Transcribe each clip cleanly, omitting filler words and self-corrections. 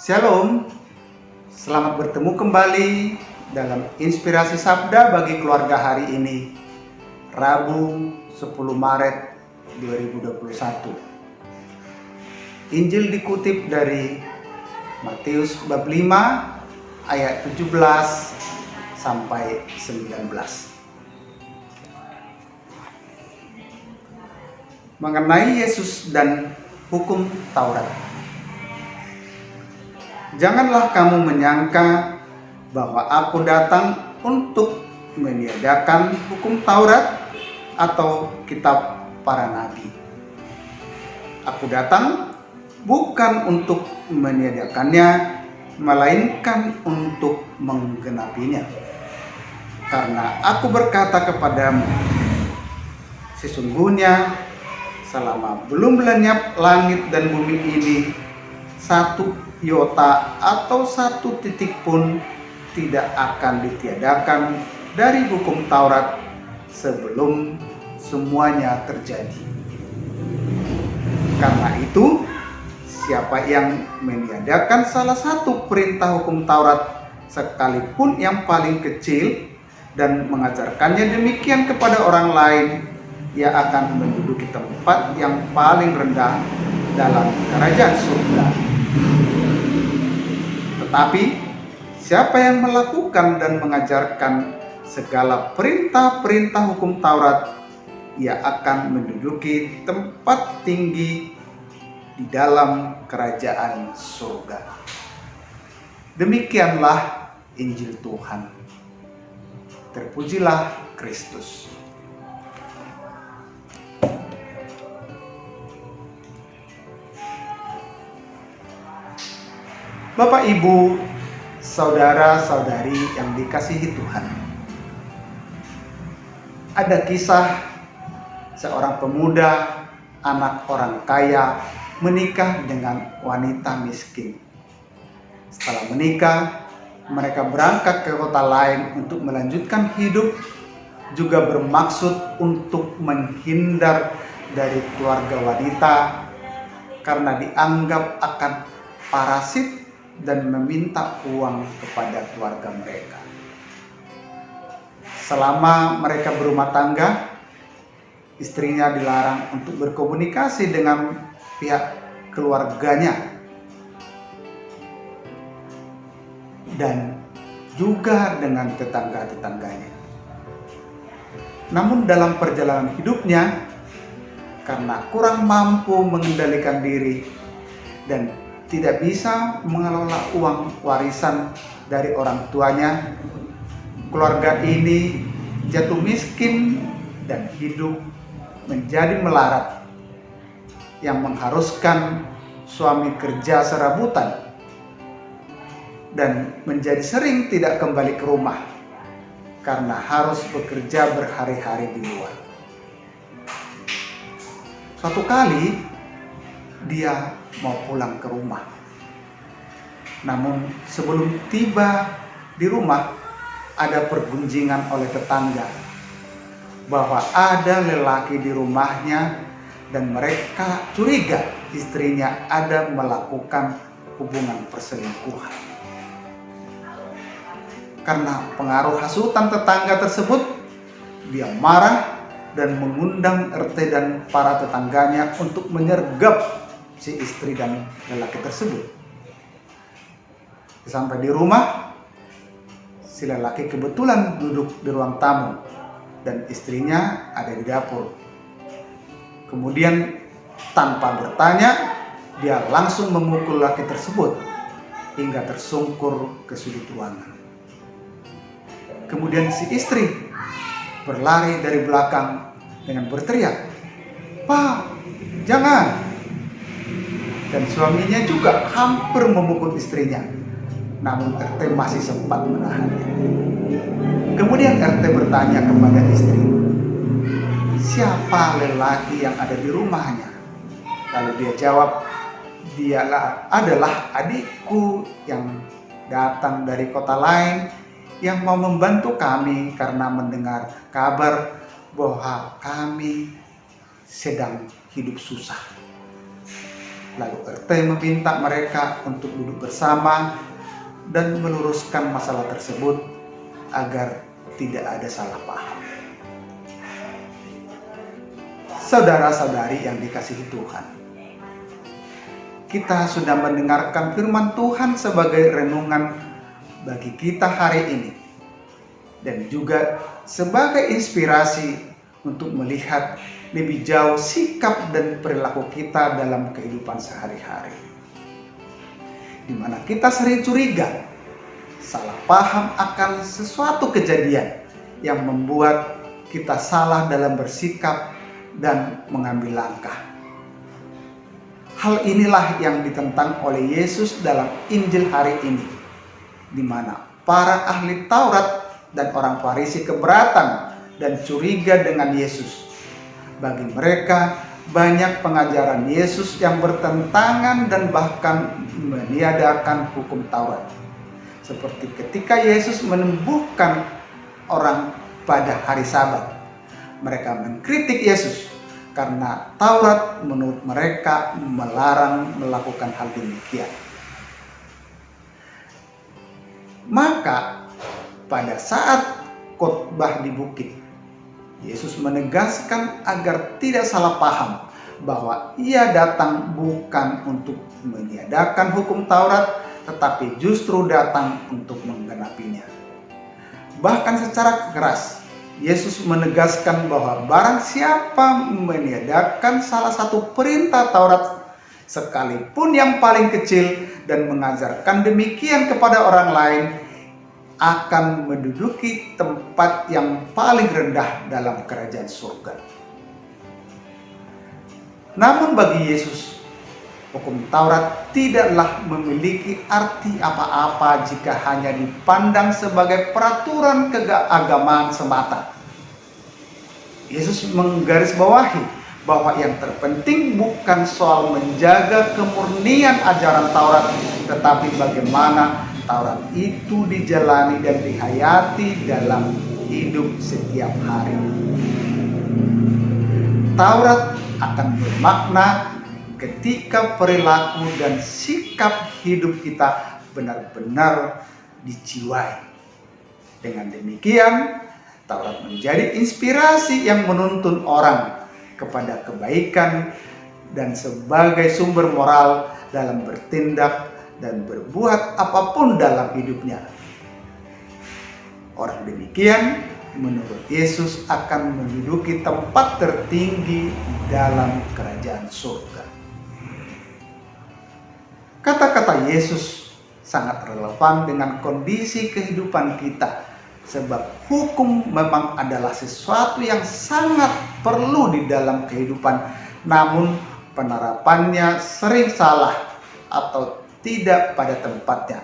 Shalom, selamat bertemu kembali dalam Inspirasi Sabda bagi keluarga hari ini, Rabu 10 Maret 2021. Injil dikutip dari Matius bab 5 ayat 17 sampai 19. Mengenai Yesus dan hukum Taurat. Janganlah kamu menyangka bahwa aku datang untuk meniadakan hukum Taurat atau kitab para nabi. Aku datang bukan untuk meniadakannya, melainkan untuk menggenapinya. Karena aku berkata kepadamu, sesungguhnya selama belum lenyap langit dan bumi ini, satu iota atau satu titik pun tidak akan ditiadakan dari hukum Taurat sebelum semuanya terjadi. Karena itu, siapa yang meniadakan salah satu perintah hukum Taurat, sekalipun yang paling kecil, dan mengajarkannya demikian kepada orang lain, ia akan menduduki tempat yang paling rendah dalam kerajaan surga. Tetapi siapa yang melakukan dan mengajarkan segala perintah-perintah hukum Taurat, ia akan menduduki tempat tinggi di dalam kerajaan surga. Demikianlah Injil Tuhan. Terpujilah Kristus. Bapak, Ibu, saudara-saudari yang dikasihi Tuhan. Ada kisah seorang pemuda, anak orang kaya, menikah dengan wanita miskin. Setelah menikah, mereka berangkat ke kota lain untuk melanjutkan hidup, juga bermaksud untuk menghindar dari keluarga wanita karena dianggap akan parasit dan meminta uang kepada keluarga mereka. Selama mereka berumah tangga, istrinya dilarang untuk berkomunikasi dengan pihak keluarganya dan juga dengan tetangga-tetangganya. Namun dalam perjalanan hidupnya, karena kurang mampu mengendalikan diri dan tidak bisa mengelola uang warisan dari orang tuanya, keluarga ini jatuh miskin dan hidup menjadi melarat, yang mengharuskan suami kerja serabutan dan menjadi sering tidak kembali ke rumah karena harus bekerja berhari-hari di luar. Suatu kali dia mau pulang ke rumah. Namun sebelum tiba di rumah, ada pergunjingan oleh tetangga bahwa ada lelaki di rumahnya dan mereka curiga istrinya ada melakukan hubungan perselingkuhan. Karena pengaruh hasutan tetangga tersebut, dia marah dan mengundang RT dan para tetangganya untuk menyergap si istri dan lelaki tersebut. Sampai di rumah, si lelaki kebetulan duduk di ruang tamu dan istrinya ada di dapur. Kemudian tanpa bertanya, dia langsung memukul lelaki tersebut hingga tersungkur ke sudut ruangan. Kemudian si istri berlari dari belakang dengan berteriak, "Pak, jangan!" Dan suaminya juga hampir memukul istrinya, namun RT masih sempat menahannya. Kemudian RT bertanya kepada istri, "Siapa lelaki yang ada di rumahnya?" Lalu dia jawab, "Dialah adalah adikku yang datang dari kota lain yang mau membantu kami karena mendengar kabar bahwa kami sedang hidup susah." Lalu RT meminta mereka untuk duduk bersama dan meluruskan masalah tersebut agar tidak ada salah paham. Saudara-saudari yang dikasihi Tuhan, kita sudah mendengarkan firman Tuhan sebagai renungan bagi kita hari ini, dan juga sebagai inspirasi untuk melihat lebih jauh sikap dan perilaku kita dalam kehidupan sehari-hari, di mana kita sering curiga, salah paham akan sesuatu kejadian yang membuat kita salah dalam bersikap dan mengambil langkah. Hal inilah yang ditentang oleh Yesus dalam Injil hari ini, di mana para ahli Taurat dan orang Farisi keberatan dan curiga dengan Yesus. Bagi mereka, banyak pengajaran Yesus yang bertentangan dan bahkan meniadakan hukum Taurat. Seperti ketika Yesus menyembuhkan orang pada hari Sabat, mereka mengkritik Yesus karena Taurat menurut mereka melarang melakukan hal demikian. Maka pada saat khotbah di bukit, Yesus menegaskan agar tidak salah paham bahwa ia datang bukan untuk meniadakan hukum Taurat, tetapi justru datang untuk menggenapinya. Bahkan secara keras, Yesus menegaskan bahwa barang siapa meniadakan salah satu perintah Taurat, sekalipun yang paling kecil, dan mengajarkan demikian kepada orang lain, akan menduduki tempat yang paling rendah dalam kerajaan surga. Namun bagi Yesus, hukum Taurat tidaklah memiliki arti apa-apa jika hanya dipandang sebagai peraturan keagamaan semata. Yesus menggarisbawahi bahwa yang terpenting bukan soal menjaga kemurnian ajaran Taurat, tetapi bagaimana Taurat itu dijalani dan dihayati dalam hidup setiap hari. Taurat akan bermakna ketika perilaku dan sikap hidup kita benar-benar dijiwai. Dengan demikian, Taurat menjadi inspirasi yang menuntun orang kepada kebaikan dan sebagai sumber moral dalam bertindak dan berbuat apapun dalam hidupnya. Orang demikian, menurut Yesus, akan menduduki tempat tertinggi dalam kerajaan surga. Kata-kata Yesus sangat relevan dengan kondisi kehidupan kita, sebab hukum memang adalah sesuatu yang sangat perlu di dalam kehidupan, namun penerapannya sering salah atau tidak pada tempatnya.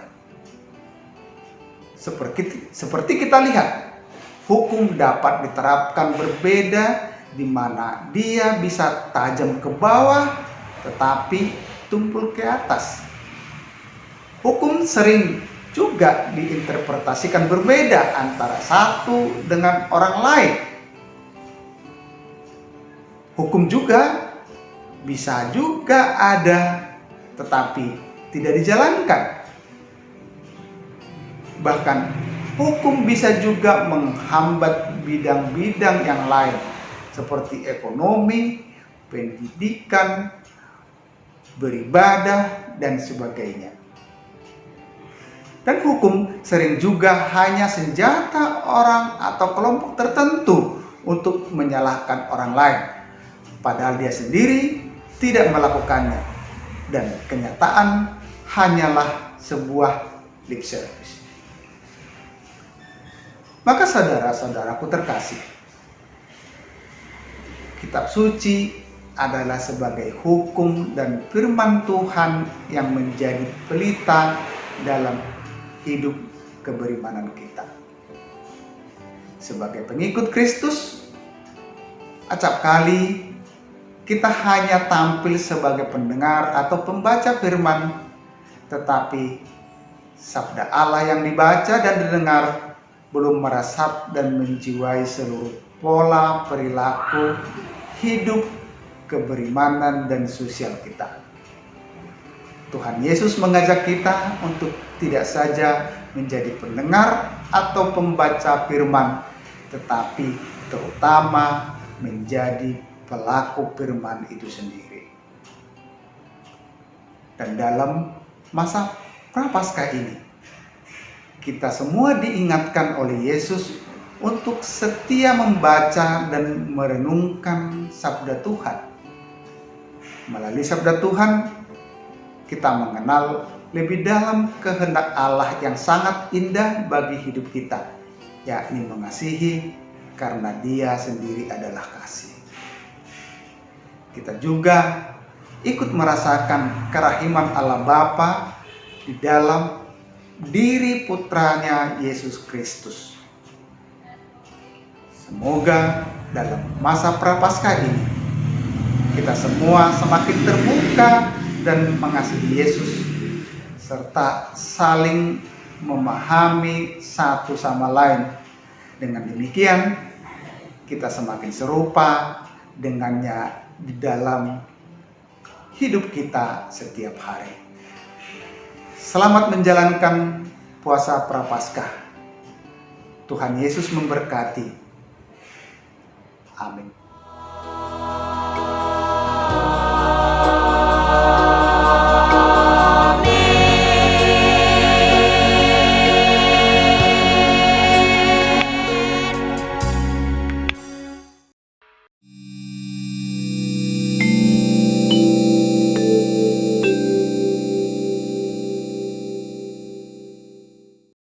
Seperti kita lihat, hukum dapat diterapkan berbeda, di mana dia bisa tajam ke bawah tetapi tumpul ke atas. Hukum sering juga diinterpretasikan berbeda antara satu dengan orang lain. Hukum juga bisa juga ada tetapi tidak dijalankan. Bahkan hukum bisa juga menghambat bidang-bidang yang lain seperti ekonomi, pendidikan, beribadah, dan sebagainya. Dan hukum sering juga hanya senjata orang atau kelompok tertentu untuk menyalahkan orang lain, padahal dia sendiri tidak melakukannya, dan kenyataan hanyalah sebuah lip service. Maka saudara-saudaraku terkasih, kitab suci adalah sebagai hukum dan firman Tuhan yang menjadi pelita dalam hidup keberimanan kita. Sebagai pengikut Kristus, acap kali kita hanya tampil sebagai pendengar atau pembaca firman, tetapi sabda Allah yang dibaca dan didengar belum meresap dan menjiwai seluruh pola perilaku hidup, keberimanan, dan sosial kita. Tuhan Yesus mengajak kita untuk tidak saja menjadi pendengar atau pembaca firman, tetapi terutama menjadi pelaku firman itu sendiri. Dan dalam masa Prapaskah ini, kita semua diingatkan oleh Yesus untuk setia membaca dan merenungkan sabda Tuhan. Melalui sabda Tuhan, kita mengenal lebih dalam kehendak Allah yang sangat indah bagi hidup kita, yakni mengasihi karena Dia sendiri adalah kasih. Kita juga ikut merasakan kerahiman Allah Bapa di dalam diri putranya Yesus Kristus. Semoga dalam masa Prapaskah ini kita semua semakin terbuka dan mengasihi Yesus, serta saling memahami satu sama lain. Dengan demikian, kita semakin serupa dengannya di dalam hidup kita setiap hari. Selamat menjalankan puasa Prapaskah. Tuhan Yesus memberkati. Amin.